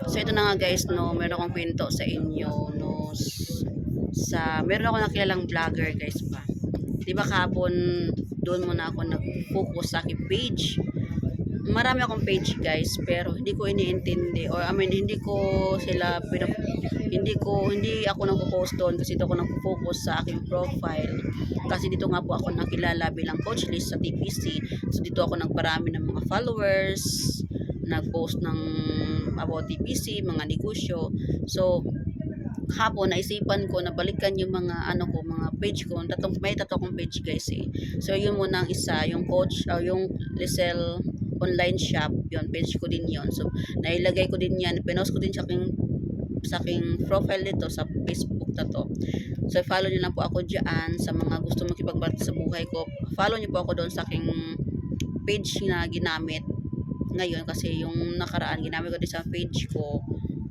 So ito na nga guys, no, meron akong kwento sa inyo, no, meron ako nakilalang vlogger guys pa. 'Di ba kahapon doon muna ako nag-focus sa aking page. Marami akong page guys, pero hindi ko iniintindi or I mean hindi ko sila hindi ako nagpo-post doon kasi dito ako nagpo-focus sa aking profile. Kasi dito nga po ako nakilala bilang coach list sa TPC. So dito ako nagparami ng mga followers, nag-post ng about TPC, mga negosyo. So hapon naisipan ko na balikan yung mga mga page ko. May tatong kong page guys eh. So yun muna ang isa, yung coach yung Lisel online shop, yun page ko din yun. So nailagay ko din yan, pinost ko din sa aking profile dito sa Facebook na to. So follow niyo lang po ako diyan sa mga gusto makipagbati sa buhay ko. Follow niyo po ako doon sa aking page na ginamit ngayon kasi yung nakaraan ginamit ko din sa page ko.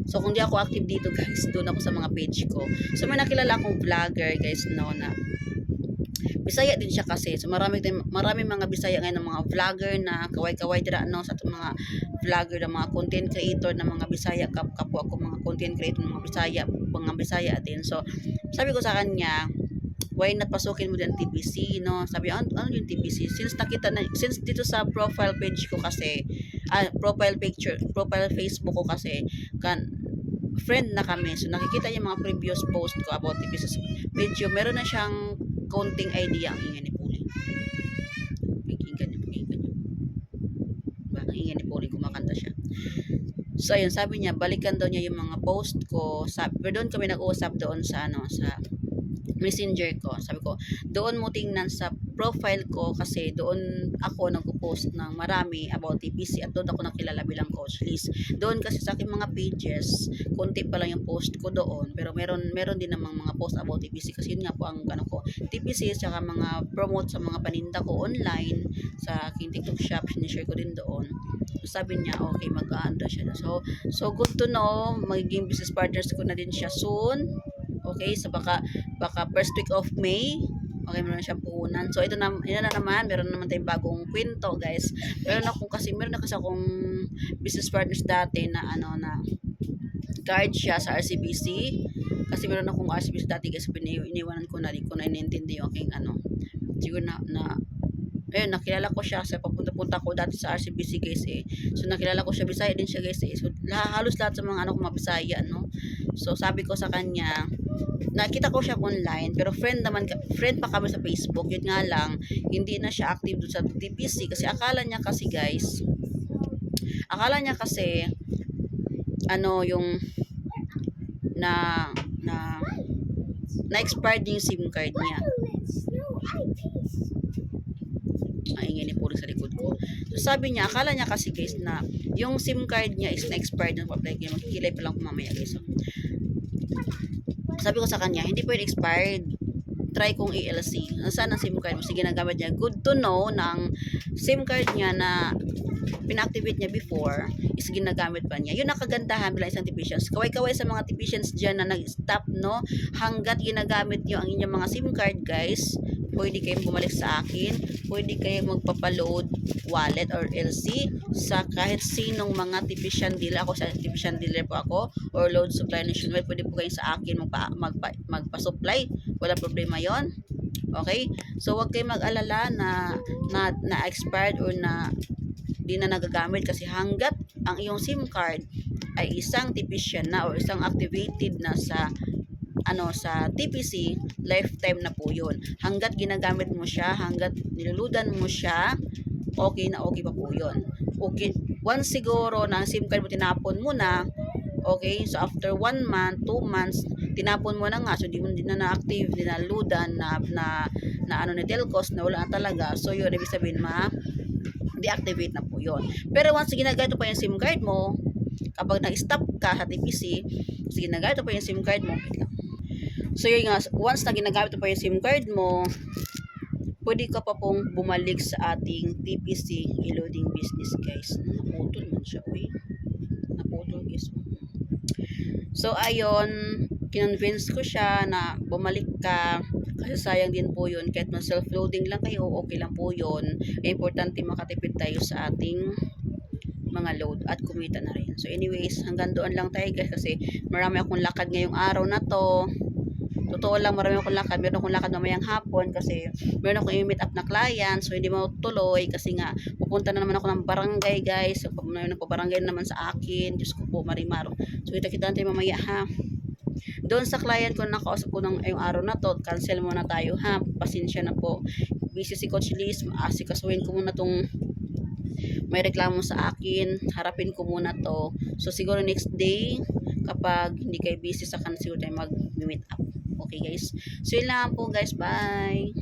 So kung di ako active dito guys, doon ako sa mga page ko. So may nakilala akong vlogger guys no na Bisaya din siya kasi. So marami mga Bisaya ngayon ng mga vlogger na kaway-kaway dira no sa mga vlogger ng mga content creator ng mga Bisaya kapwa ako mga content creator ng mga Bisaya din. So sabi ko sa kanya, why not pasukin mo din ang TPC, no? Sabi, ano yung TPC? Since dito sa profile page ko kasi, profile Facebook ko kasi, friend na kami. So, nakikita yung mga previous post ko about TPC. So, medyo, meron na siyang counting idea ang ingay ni Puli. Pakinggan niyo. Diba? Ang ingay ni Puli, kumakanta siya. So, ayun, sabi niya, balikan daw niya yung mga post ko. Pero doon kami nag-uusap doon sa messenger ko. Sabi ko, doon mo tingnan sa profile ko kasi doon ako nagpo-post ng marami about TPC at doon ako nakilala bilang coach Liz. Doon kasi sa aking mga pages, konti pa lang yung post ko doon, pero meron din namang mga post about TPC kasi yun nga po ang ko, TPC saka mga promote sa mga paninda ko online sa aking TikTok shop, sinishare ko din doon. So, sabi niya, okay, mag-aanda siya. So good to know, magiging business partners ko na din siya soon. Okay, so baka first week of May, okay, meron na siyang puhunan. So ito na naman, meron naman tayong bagong kwento, guys. Meron na kasi akong business partners dati na na card siya sa RCBC. Kasi meron akong RCBC dati, guys, iniwanan ko na, di ko na inintindi yung aking siguro ayun, nakilala ko siya sa papunta-punta ko dati sa RCBC guys eh. So nakilala ko siya, Bisaya din siya guys eh. So halos lahat sa mga ko mga Bisaya, no. So sabi ko sa kanya, nakita ko siya online pero friend pa kami sa Facebook. Yun nga lang, hindi na siya active doon sa TPC kasi akala niya kasi yung na expired yung SIM card niya. Ingay ni Puri sa likod ko. So sabi niya, akala niya kasi guys na yung SIM card niya is na-expired ng public. Magkikilay pa lang kumamaya guys. So, sabi ko sa kanya, hindi pwede expired. Try kong ELC. Nasaan ang SIM card mo? Sige, nagamit niya. Good to know na ang SIM card niya na pina-activate niya before is ginagamit pa niya. Yun ang kagandahan bilang isang technicians. Kaway-kaway sa mga technicians dyan na nag-stop, no? Hanggat ginagamit niyo ang inyong mga SIM card, guys, pwede kayong bumalik sa akin. Pwede kayong magpapaload wallet or LC sa kahit sinong mga technician dealer. Ako sa technician dealer po ako or load supply nationwide. Pwede po kayo sa akin magpa-supply. Wala problema yon. Okay? So, wag kayong mag-alala na expired or na di na nagagamit kasi hanggat ang iyong SIM card ay isang technician na o isang activated na sa TPC, lifetime na po yun. Hanggat ginagamit mo siya, hanggat niluludan mo siya, okay na okay pa po yun. Okay, once siguro na ang SIM card mo tinapon mo na, okay, so after 1 month, 2 months, tinapon mo na nga, so di na na-active, di na ludan, na ni Telcos, na wala na talaga, so yun, ibig sabihin deactivate na po yun. Pero once ginagamit pa yung SIM card mo, kapag nag-stop ka sa TPC, ginagamit pa yung SIM card mo, so yun nga, once na ginagamit pa yung SIM card mo, pwede ka pa pong bumalik sa ating TPC e-loading business guys. Naputol man siya, naputol guys. So ayun, kinonvince ko siya na bumalik ka kasi sayang din po yun, kahit na self-loading lang kayo, okay lang po yun. Importante makatipid tayo sa ating mga load at kumita na rin. So anyways, hanggang doon lang tayo guys kasi marami akong lakad ngayong araw na to. Totoo lang, marami akong lakad. Meron akong lakad mamayang hapon kasi meron akong i-meet up na client. So, hindi mo tuloy kasi nga, pupunta na naman ako ng barangay, guys. So, meron po barangay na naman sa akin. Diyos ko po, marimaro. So, kita-kita natin mamaya, ha. Doon sa client ko, nakausap ko ng yung araw na to, cancel muna tayo, ha. Pasensya na po. Busy si Coach Liz. Asikasuhin ko muna tong may reklamo sa akin. Harapin ko muna to. So, siguro next day, kapag hindi kayo busy sa siguro tayo mag-meet up. Okay guys. So yun lang po guys. Bye.